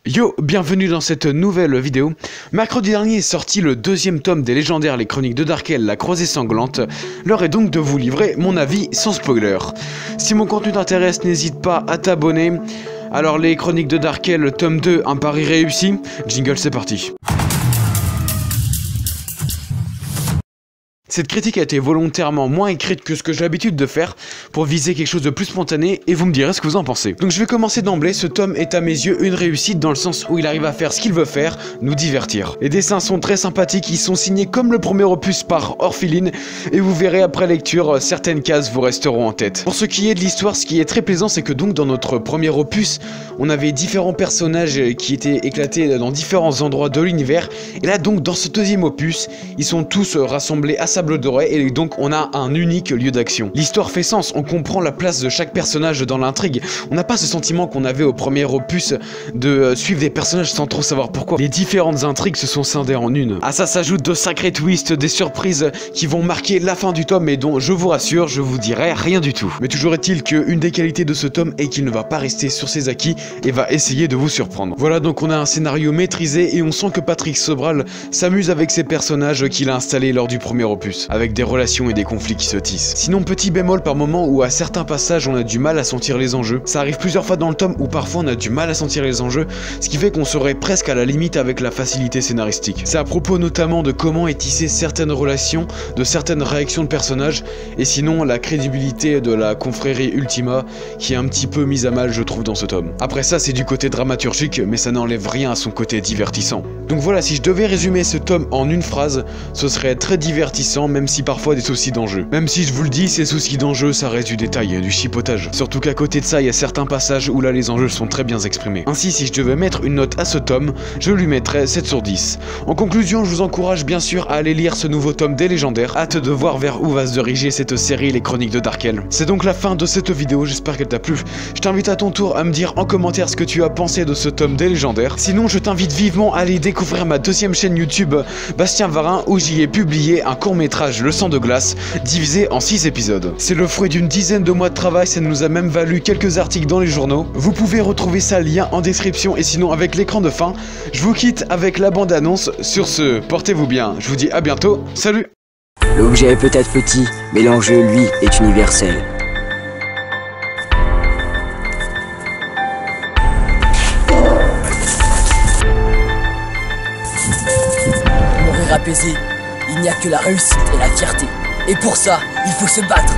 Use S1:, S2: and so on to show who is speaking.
S1: Yo, bienvenue dans cette nouvelle vidéo. Mercredi dernier est sorti le deuxième tome des légendaires Les Chroniques de Darkel, la Croisée Sanglante. L'heure est donc de vous livrer mon avis sans spoiler. Si mon contenu t'intéresse, n'hésite pas à t'abonner. Alors les Chroniques de Darkel, tome 2, un pari réussi. Jingle, c'est parti. Cette critique a été volontairement moins écrite que ce que j'ai l'habitude de faire pour viser quelque chose de plus spontané et vous me direz ce que vous en pensez. Donc je vais commencer d'emblée, ce tome est à mes yeux une réussite dans le sens où il arrive à faire ce qu'il veut faire, nous divertir. Les dessins sont très sympathiques, ils sont signés comme le premier opus par Orpheline et vous verrez après lecture, certaines cases vous resteront en tête. Pour ce qui est de l'histoire, ce qui est très plaisant, c'est que donc dans notre premier opus, on avait différents personnages qui étaient éclatés dans différents endroits de l'univers et là donc dans ce deuxième opus, ils sont tous rassemblés à Sable Doré et donc on a un unique lieu d'action. L'histoire fait sens, on comprend la place de chaque personnage dans l'intrigue. On n'a pas ce sentiment qu'on avait au premier opus de suivre des personnages sans trop savoir pourquoi. Les différentes intrigues se sont scindées en une. À ça s'ajoutent de sacrés twists, des surprises qui vont marquer la fin du tome et dont je vous rassure, je vous dirai rien du tout. Mais toujours est-il qu'une des qualités de ce tome est qu'il ne va pas rester sur ses acquis et va essayer de vous surprendre. Voilà, donc on a un scénario maîtrisé et on sent que Patrick Sobral s'amuse avec ses personnages qu'il a installés lors du premier opus, avec des relations et des conflits qui se tissent. Sinon, petit bémol par moment où à certains passages on a du mal à sentir les enjeux. Ça arrive plusieurs fois dans le tome où parfois on a du mal à sentir les enjeux, ce qui fait qu'on serait presque à la limite avec la facilité scénaristique. C'est à propos notamment de comment est tissée certaines relations, de certaines réactions de personnages, et sinon la crédibilité de la confrérie Ultima qui est un petit peu mise à mal je trouve dans ce tome. Après ça c'est du côté dramaturgique, mais ça n'enlève rien à son côté divertissant. Donc voilà, si je devais résumer ce tome en une phrase, ce serait très divertissant, même si parfois des soucis d'enjeu. Même si je vous le dis, ces soucis d'enjeu ça reste du détail, du chipotage. Surtout qu'à côté de ça, il y a certains passages où là les enjeux sont très bien exprimés. Ainsi, si je devais mettre une note à ce tome, je lui mettrais 7 sur 10. En conclusion, je vous encourage bien sûr à aller lire ce nouveau tome des légendaires. Hâte de voir vers où va se diriger cette série Les Chroniques de Darkel. C'est donc la fin de cette vidéo, j'espère qu'elle t'a plu. Je t'invite à ton tour à me dire en commentaire ce que tu as pensé de ce tome des légendaires. Sinon, je t'invite vivement à aller découvrir ma deuxième chaîne YouTube, Bastien Varin, où j'y ai publié un court-métrage Le Sang de Glace, divisé en 6 épisodes. C'est le fruit d'une dizaine de mois de travail, ça nous a même valu quelques articles dans les journaux. Vous pouvez retrouver ça, lien en description, et sinon avec l'écran de fin. Je vous quitte avec la bande-annonce. Sur ce, portez-vous bien, je vous dis à bientôt, salut.
S2: L'objet est peut-être petit, mais l'enjeu, lui, est universel.
S3: Mourir apaisé, il n'y a que la réussite et la fierté. Et pour ça, il faut se battre.